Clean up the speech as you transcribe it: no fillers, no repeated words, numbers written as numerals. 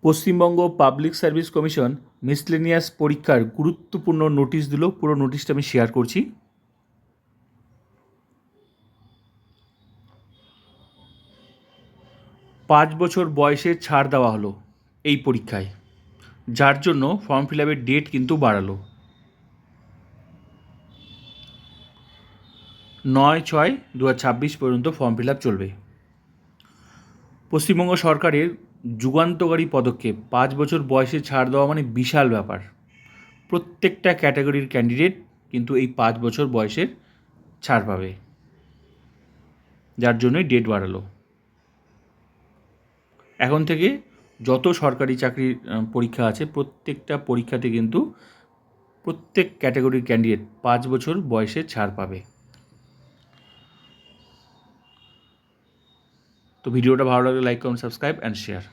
Paschimbanga public service commission miscellaneous পরীক্ষার গুরুত্বপূর্ণ notice দিল। পুরো নোটিশটা আমি শেয়ার করছি। 5 বছর বয়সে ছাড় দেওয়া হলো এই পরীক্ষায়, যার জন্য ফর্ম ফিল আপের ডেট কিন্তু বাড়ালো। 9/6/2026 পর্যন্ত ফর্ম ফিল আপ চলবে। পশ্চিমবঙ্গ সরকারের যুগান্তকারী পদক্ষেপ। 5 বছর বয়সে ছাড় দেওয়া মানে বিশাল ব্যাপার। প্রত্যেকটা ক্যাটাগরির ক্যান্ডিডেট কিন্তু এই 5 বছর বয়সের ছাড় পাবে, যার জন্যই ডেট বাড়ালো। এখন থেকে যত সরকারি চাকরির পরীক্ষা আছে, প্রত্যেকটা পরীক্ষাতে কিন্তু প্রত্যেক ক্যাটাগরির ক্যান্ডিডেট 5 বছর বয়সে ছাড় পাবে। তো ভিডিওটা ভালো লাগলে like, comment, subscribe and share.